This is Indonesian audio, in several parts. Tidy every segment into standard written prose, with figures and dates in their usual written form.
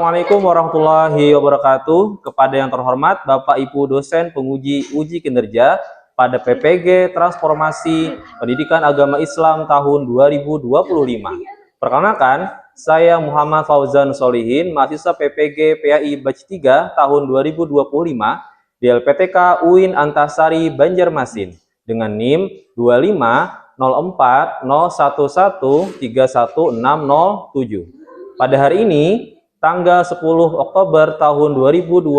Assalamualaikum warahmatullahi wabarakatuh. Kepada yang terhormat Bapak Ibu dosen penguji uji kinerja pada PPG Transformasi Pendidikan Agama Islam tahun 2025. Perkenalkan, saya Muhammad Fauzan Solihin, mahasiswa PPG PAI Batch 3 tahun 2025 di LPTK UIN Antasari Banjarmasin dengan NIM 250401131607. Pada hari ini, tanggal 10 Oktober tahun 2025,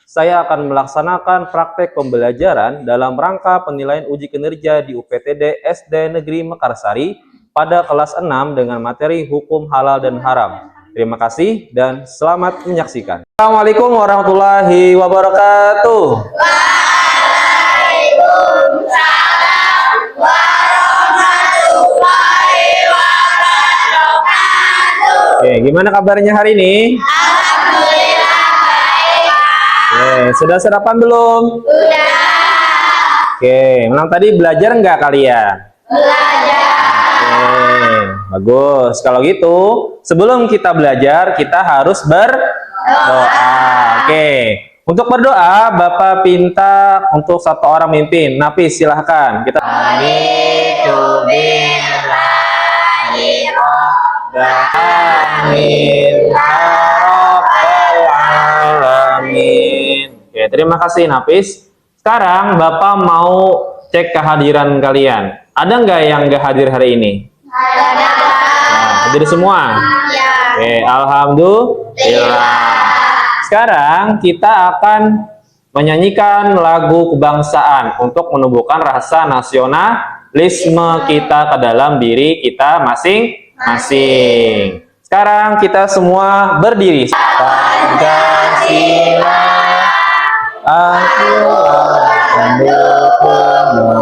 saya akan melaksanakan praktek pembelajaran dalam rangka penilaian uji kinerja di UPTD SD Negeri Mekarsari pada kelas 6 dengan materi hukum halal dan haram. Terima kasih dan selamat menyaksikan. Assalamualaikum warahmatullahi wabarakatuh. Waalaikumsalam warahmatullahi wabarakatuh. Oke, gimana kabarnya hari ini? Alhamdulillah baik. Oke, sudah sarapan belum? Sudah Oke, malam tadi belajar nggak kalian? belajar. Oke, bagus. Kalau gitu, sebelum kita belajar, kita harus berdoa. Oke, untuk berdoa, Bapak pinta untuk satu orang mimpin. Nafis, silahkan. Kita. Amin. Oke, terima kasih Nafis. Sekarang Bapak mau cek kehadiran kalian. Ada nggak yang nggak hadir hari ini? Ada. Nah, hadir semua? Ya. Oke, alhamdulillah. Sekarang kita akan menyanyikan lagu kebangsaan untuk menumbuhkan rasa nasionalisme kita ke dalam diri kita masing-masing. Sekarang kita semua berdiri. Pancasila, aku mendukungmu.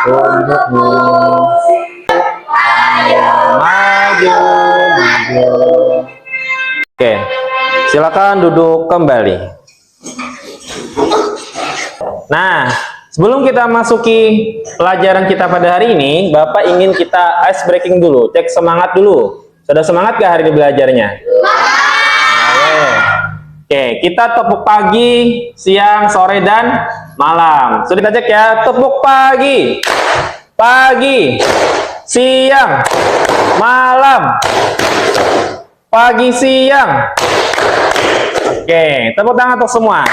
Untukmu. Ayo maju, maju. Oke, silakan duduk kembali. Nah, sebelum kita masuki pelajaran kita pada hari ini, Bapak ingin kita ice breaking dulu, cek semangat dulu. Sudah semangat gak hari ini belajarnya? Oke, kita tepuk pagi, siang, sore, dan malam. Sudah kita cek ya, tepuk pagi, siang, malam, pagi, siang. Oke, tepuk tangan untuk semua.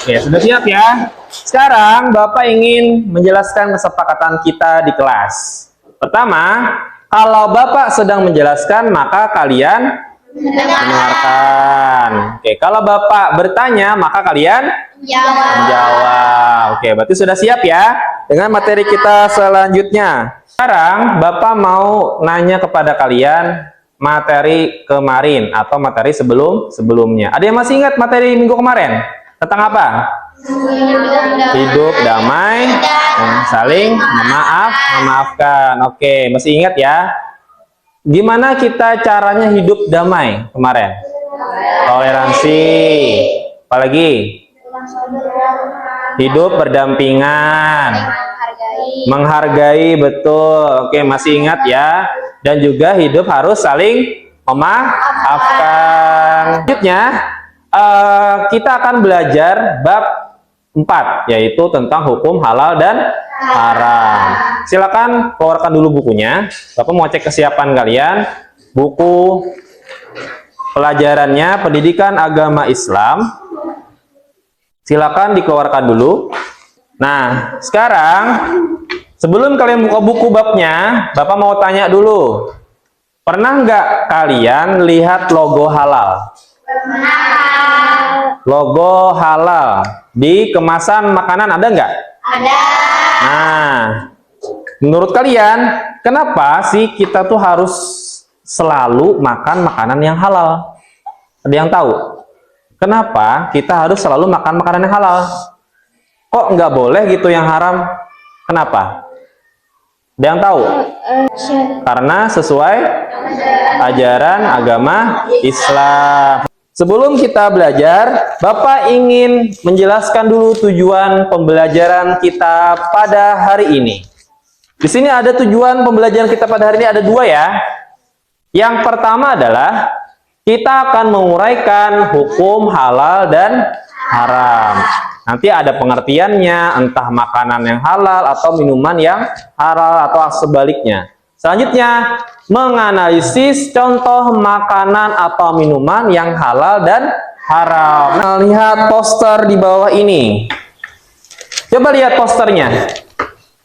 Oke, sudah siap ya? Sekarang Bapak ingin menjelaskan kesepakatan kita di kelas. Pertama, kalau Bapak sedang menjelaskan, maka kalian mendengarkan. Oke, kalau Bapak bertanya, maka kalian menjawab. Oke, berarti sudah siap ya dengan materi kita selanjutnya. Sekarang Bapak mau nanya kepada kalian materi kemarin atau materi sebelumnya. Ada yang masih ingat materi minggu kemarin? Tentang apa? Hidup damai dan saling memaafkan. Oke, masih ingat ya? Gimana kita caranya hidup damai kemarin? Toleransi. Apalagi? Hidup berdampingan. Menghargai, betul. Oke, masih ingat ya? Dan juga hidup harus saling memaafkan. Selanjutnya, kita akan belajar bab 4, yaitu tentang hukum halal dan haram. Silakan keluarkan dulu bukunya. Bapak mau cek kesiapan kalian. Buku pelajarannya Pendidikan Agama Islam. Silakan dikeluarkan dulu. Nah, sekarang sebelum kalian buka buku babnya, Bapak mau tanya dulu. Pernah nggak kalian lihat logo halal? Logo halal di kemasan makanan ada nggak? Ada. Nah, menurut kalian, kenapa sih kita tuh harus selalu makan makanan yang halal? Ada yang tahu? Kenapa kita harus selalu makan makanan yang halal? Kok nggak boleh gitu yang haram? Kenapa? Ada yang tahu? Karena sesuai ajaran agama Islam. Sebelum kita belajar, Bapak ingin menjelaskan dulu tujuan pembelajaran kita pada hari ini. Di sini ada tujuan pembelajaran kita pada hari ini ada dua ya. Yang pertama adalah kita akan menguraikan hukum halal dan haram. Nanti ada pengertiannya, entah makanan yang halal atau minuman yang halal atau sebaliknya. Selanjutnya, menganalisis contoh makanan atau minuman yang halal dan haram. Nah, lihat poster di bawah ini. Coba lihat posternya.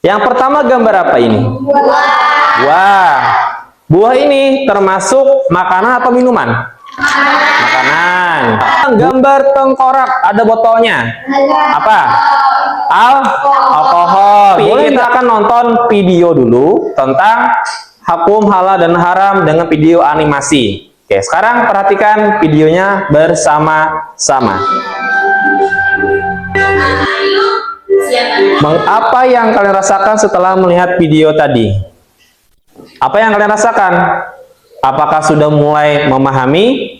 Yang pertama gambar apa ini? Buah. Buah ini termasuk makanan atau minuman? Makanan. Gambar tengkorak, ada botolnya. Apa? Alkohol. Kita akan nonton video dulu tentang hukum halal dan haram dengan video animasi. Oke, sekarang perhatikan videonya bersama-sama. Apa yang kalian rasakan setelah melihat video tadi? Apa yang kalian rasakan? Apakah sudah mulai memahami?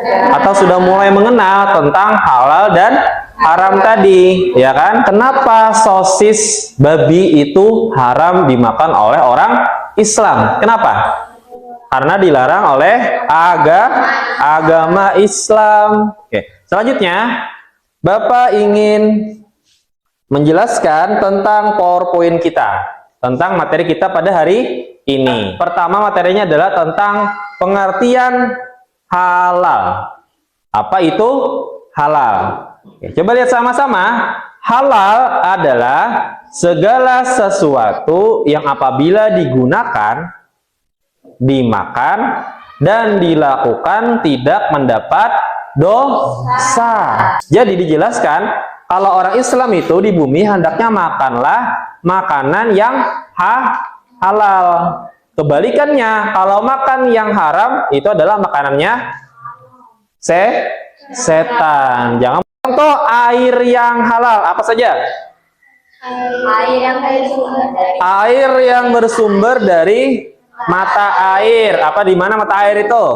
Atau sudah mulai mengenal tentang halal dan haram tadi, ya kan? Kenapa sosis babi itu haram dimakan oleh orang Islam? Kenapa? Karena dilarang oleh agama Islam. Oke, selanjutnya Bapak ingin menjelaskan tentang PowerPoint kita, tentang materi kita pada hari ini. Pertama materinya adalah tentang pengertian halal. Apa itu halal? Oke, coba lihat sama-sama. Halal adalah segala sesuatu yang apabila digunakan, dimakan, dan dilakukan tidak mendapat dosa. Jadi dijelaskan, kalau orang Islam itu di bumi hendaknya makanlah makanan yang halal. Kebalikannya, kalau makan yang haram itu adalah makanannya setan. Jangan contoh air yang halal apa saja? Air yang bersumber dari mata air. Apa di mana mata air itu?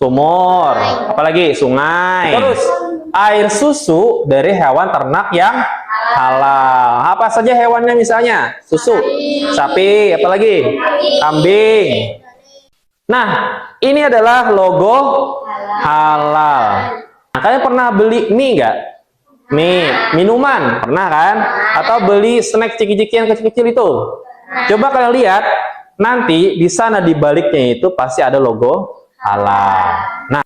Sumur. Apalagi sungai. Terus air susu dari hewan ternak yang halal. Apa saja hewannya misalnya? Susu. Sapi, apalagi? Kambing. Nah, ini adalah logo halal. Nah, kalian pernah beli mie nggak? Mie, minuman, pernah kan? Atau beli snack ciki-ciki yang kecil-kecil itu? Coba kalian lihat, nanti di sana di baliknya itu pasti ada logo halal. Nah,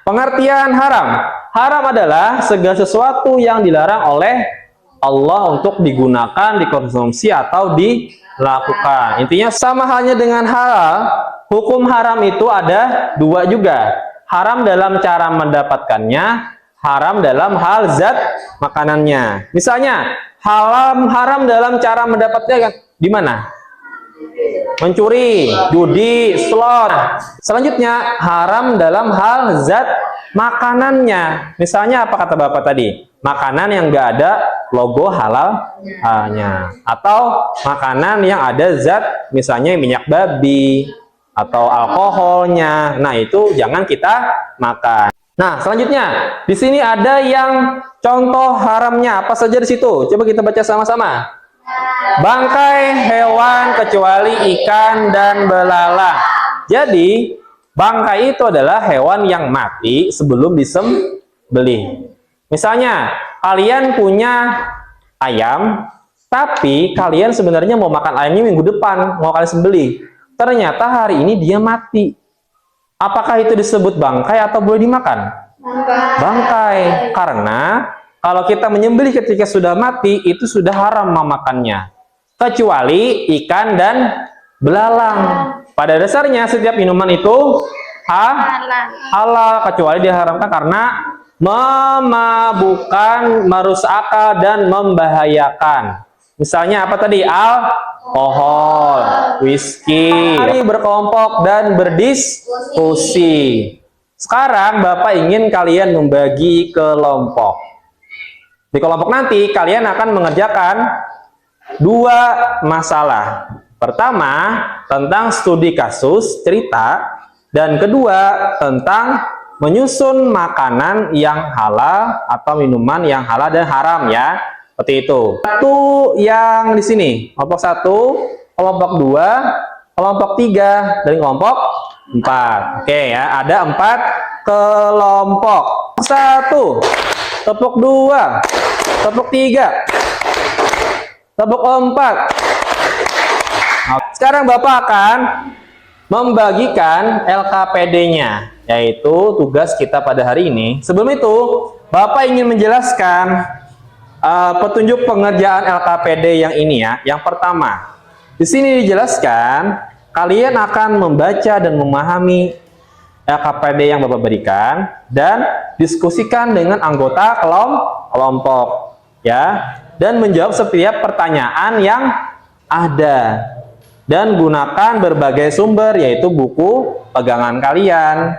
pengertian haram. Haram adalah segala sesuatu yang dilarang oleh Allah untuk digunakan, dikonsumsi, atau dilakukan. Intinya sama halnya dengan halal, hukum haram itu ada dua juga. Haram dalam cara mendapatkannya, haram dalam hal zat makanannya. Misalnya, haram dalam cara mendapatkannya di mana? Mencuri, judi, slot. Selanjutnya, haram dalam hal zat makanannya. Misalnya apa kata Bapak tadi? Makanan yang nggak ada logo halalnya, atau makanan yang ada zat misalnya minyak babi atau alkoholnya. Nah, itu jangan kita makan. Nah, selanjutnya di sini ada yang contoh haramnya. Apa saja di situ? Coba kita baca sama-sama. Bangkai hewan kecuali ikan dan belalang. Jadi bangkai itu adalah hewan yang mati sebelum disembelih. Misalnya, kalian punya ayam, tapi kalian sebenarnya mau makan ayamnya minggu depan, mau kalian sembelih. Ternyata hari ini dia mati. Apakah itu disebut bangkai atau boleh dimakan? Bangkai. Karena kalau kita menyembelih ketika sudah mati, itu sudah haram memakannya. Kecuali ikan dan belalang. Pada dasarnya setiap minuman itu halal, kecuali diharamkan karena memabukkan, merusak akal, dan membahayakan. Misalnya apa tadi? Alkohol, whisky. Mari berkelompok dan berdiskusi. Sekarang Bapak ingin kalian membagi kelompok. Di kelompok nanti kalian akan mengerjakan dua masalah. Pertama, tentang studi kasus, cerita. Dan kedua, tentang menyusun makanan yang halal atau minuman yang halal dan haram ya. Seperti itu. Satu yang di sini, kelompok 1, kelompok 2, kelompok 3, dan kelompok 4. Oke ya, ada 4 kelompok. 1, kelompok 2, kelompok 3, kelompok 4. Sekarang Bapak akan membagikan LKPD-nya, yaitu tugas kita pada hari ini. Sebelum itu, Bapak ingin menjelaskan petunjuk pengerjaan LKPD yang ini ya. Yang pertama, di sini dijelaskan kalian akan membaca dan memahami LKPD yang Bapak berikan dan diskusikan dengan anggota kelompok ya, dan menjawab setiap pertanyaan yang ada. Dan gunakan berbagai sumber, yaitu buku pegangan kalian.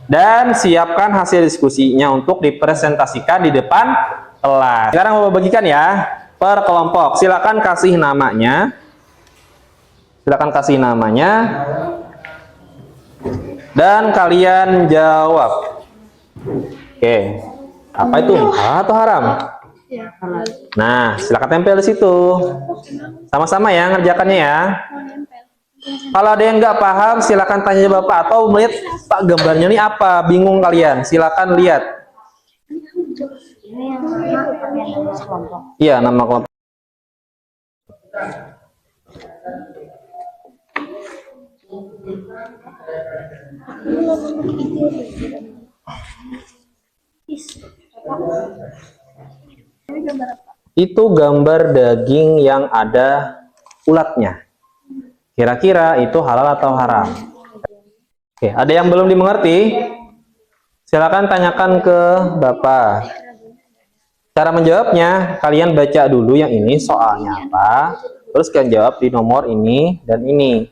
Dan siapkan hasil diskusinya untuk dipresentasikan di depan kelas. Sekarang Bapak bagikan ya per kelompok. Silakan kasih namanya. Silakan kasih namanya. Dan kalian jawab. Oke. Apa itu? Halal atau haram? Nah, silakan tempel di situ. Sama-sama ya ngerjakannya ya. Kalau ada yang nggak paham, silakan tanya Bapak, atau melihat Pak gambarnya ini apa, bingung kalian, silakan lihat. Iya, nama kelompok. Itu gambar daging yang ada ulatnya. Kira-kira itu halal atau haram? Oke, ada yang belum dimengerti? Silakan tanyakan ke Bapak. Cara menjawabnya, kalian baca dulu yang ini soalnya apa, terus kalian jawab di nomor ini dan ini.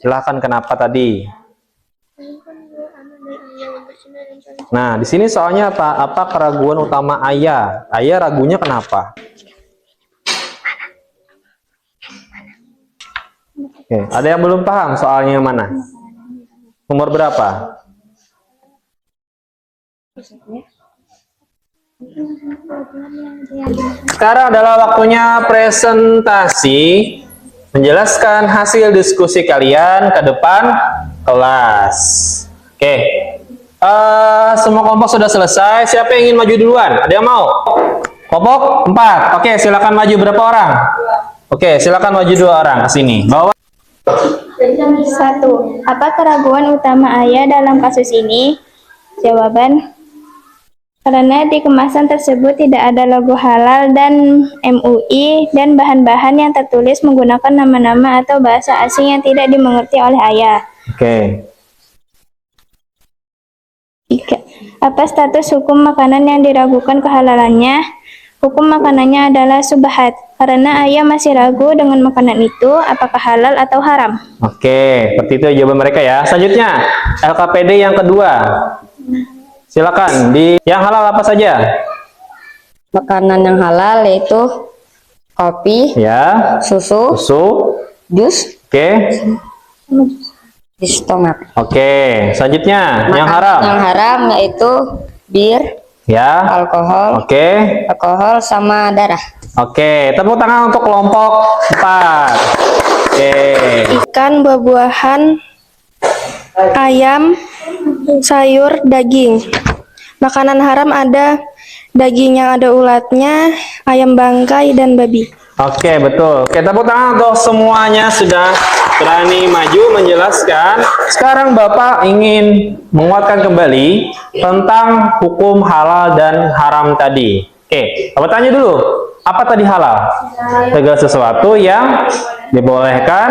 Silakan kenapa tadi? Nah, di sini soalnya apa? Apa keraguan utama ayah? Ayah ragunya kenapa? Oke, ada yang belum paham soalnya yang mana? Nomor berapa? Sekarang adalah waktunya presentasi, menjelaskan hasil diskusi kalian ke depan kelas. Oke, semua kelompok sudah selesai. Siapa yang ingin maju duluan? Ada yang mau? Kelompok 4. Oke, silakan maju. Berapa orang? Oke, silakan maju 2 orang ke sini. Bawa. 1. Apa keraguan utama ayah dalam kasus ini? Jawaban: karena di kemasan tersebut tidak ada logo halal dan MUI dan bahan-bahan yang tertulis menggunakan nama-nama atau bahasa asing yang tidak dimengerti oleh ayah. Oke. 3. Apa status hukum makanan yang diragukan kehalalannya? Hukum makanannya adalah subhat, karena ayah masih ragu dengan makanan itu apakah halal atau haram. Oke, seperti itu jawaban mereka ya. Selanjutnya, LKPD yang kedua. Silakan, di yang halal apa saja? Makanan yang halal yaitu kopi, Ya, susu, jus, oke. jus tomat. Oke, selanjutnya yang haram. Yang haram yaitu bir, Ya, alkohol, oke. sama darah. Oke, tepuk tangan untuk kelompok 4. Oke. Ikan, buah-buahan, ayam, sayur, daging. Makanan haram ada daging yang ada ulatnya, ayam bangkai, dan babi. Oke, betul. Oke, tepuk tangan untuk semuanya sudah berani maju menjelaskan. Sekarang Bapak ingin menguatkan kembali tentang hukum halal dan haram tadi. Oke, Bapak tanya dulu, apa tadi halal? Segala sesuatu yang dibolehkan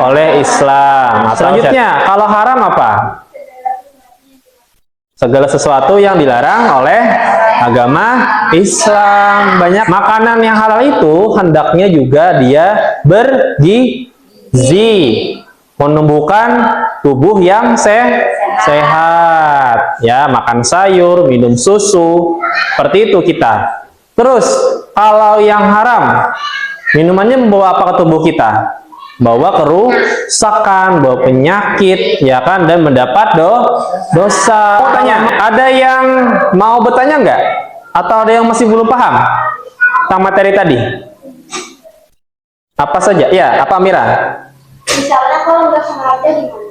oleh Islam. Selanjutnya, kalau haram apa? Segala sesuatu yang dilarang oleh agama Islam. Banyak makanan yang halal itu hendaknya juga dia bergizi, menumbuhkan tubuh yang sehat. Ya, makan sayur, minum susu, seperti itu kita. Terus, kalau yang haram, minumannya membawa apa ke tubuh kita? bawa kerusakan, bawa penyakit, ya kan, dan mendapat dosa. Mau tanya, ada yang mau bertanya nggak? Atau ada yang masih belum paham tentang materi tadi? Apa saja? Ya, apa Mira? Misalnya kalau nggak sengaja gimana?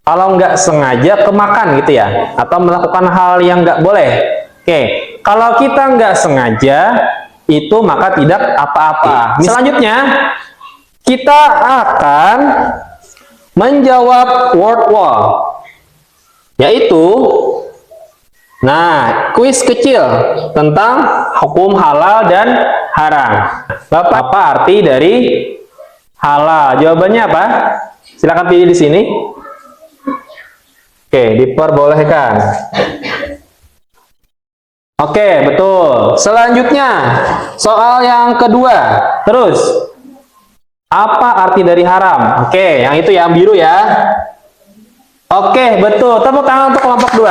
Kalau nggak sengaja kemakan gitu ya, atau melakukan hal yang nggak boleh. Oke, kalau kita nggak sengaja itu maka tidak apa-apa. Selanjutnya kita akan menjawab word wall, yaitu kuis kecil tentang hukum halal dan haram. Apa arti dari halal? Jawabannya apa? Silakan pilih di sini. Oke, diperbolehkan. Oke, betul. Selanjutnya, soal yang kedua. Terus, apa arti dari haram? Oke, yang itu yang biru ya. Oke, betul. Tepuk tangan untuk kelompok 2.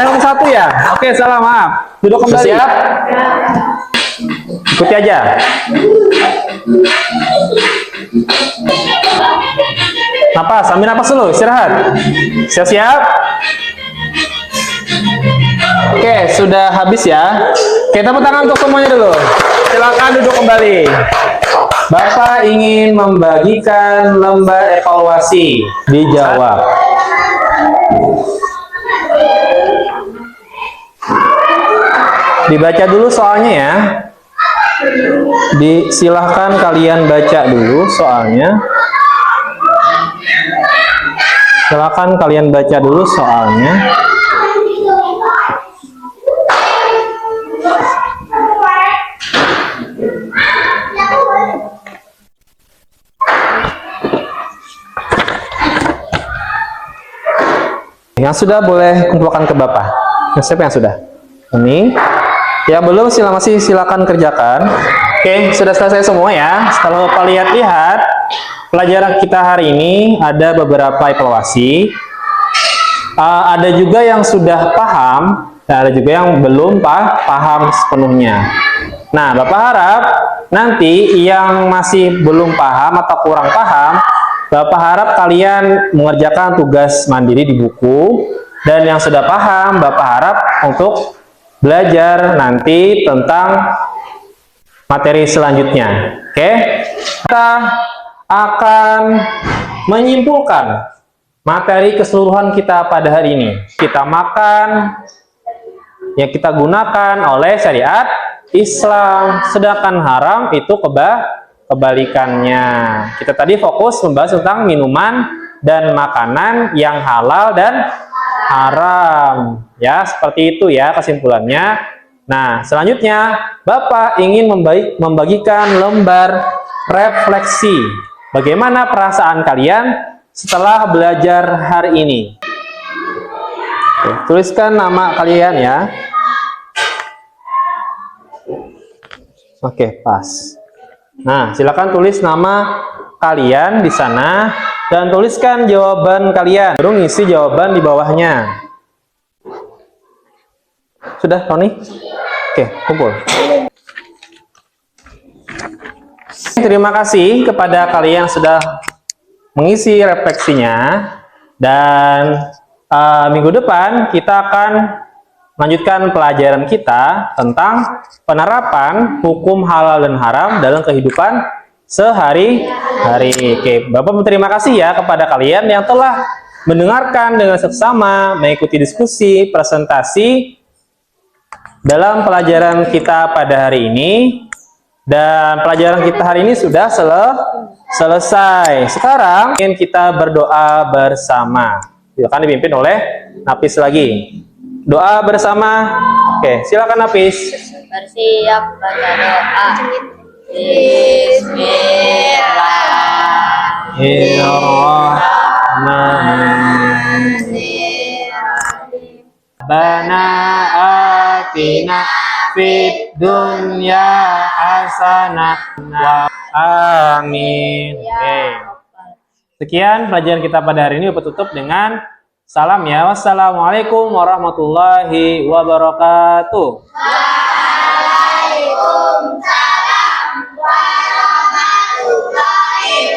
Kelompok 1 ya. Oke, salah, maaf. Duduk kembali. Siap? Ikuti aja. Napas, ambil napas dulu, istirahat. Siap-siap? Oke, sudah habis ya. Oke, tepuk tangan untuk semuanya dulu. Silakan duduk kembali. Bapak ingin membagikan lembar evaluasi. Dijawab. Dibaca dulu soalnya ya. Silahkan kalian baca dulu soalnya. Silakan kalian baca dulu soalnya. Yang sudah boleh kumpulkan ke Bapak. Siapa yang sudah? Ini. Yang belum masih silakan kerjakan. Oke, sudah selesai semua ya. Kalau Bapak lihat-lihat, pelajaran kita hari ini ada beberapa evaluasi. Ada juga yang sudah paham, dan ada juga yang belum paham sepenuhnya. Nah, Bapak harap nanti yang masih belum paham atau kurang paham, Bapak harap kalian mengerjakan tugas mandiri di buku, dan yang sudah paham, Bapak harap untuk belajar nanti tentang materi selanjutnya. Oke? Kita akan menyimpulkan materi keseluruhan kita pada hari ini. Kita makan yang kita gunakan oleh syariat Islam, sedangkan haram itu kebalikannya. Kita tadi fokus membahas tentang minuman dan makanan yang halal dan haram. Ya, seperti itu ya kesimpulannya. Nah, selanjutnya Bapak ingin membagikan lembar refleksi. Bagaimana perasaan kalian setelah belajar hari ini? Oke, tuliskan nama kalian ya. Oke, pas. Nah, silakan tulis nama kalian di sana dan tuliskan jawaban kalian. Baru ngisi jawaban di bawahnya. Sudah, Tony? Oke, kumpul. Terima kasih kepada kalian yang sudah mengisi refleksinya, dan minggu depan kita akan lanjutkan pelajaran kita tentang penerapan hukum halal dan haram dalam kehidupan sehari-hari. Oke, Bapak berterima kasih ya kepada kalian yang telah mendengarkan dengan seksama, mengikuti diskusi, presentasi dalam pelajaran kita pada hari ini. Dan pelajaran kita hari ini sudah selesai. Sekarang ingin kita berdoa bersama. Akan dipimpin oleh Nafis lagi. Doa bersama. Oke, silakan Nafis. Bersiap baca doa. Bismillahirrahmanirrahim. Rabbana atina fid dunya hasanah wa amin. Oke. Sekian pelajaran kita pada hari ini. Tutup dengan salam ya. Wassalamualaikum warahmatullahi wabarakatuh. Waalaikumsalam warahmatullahi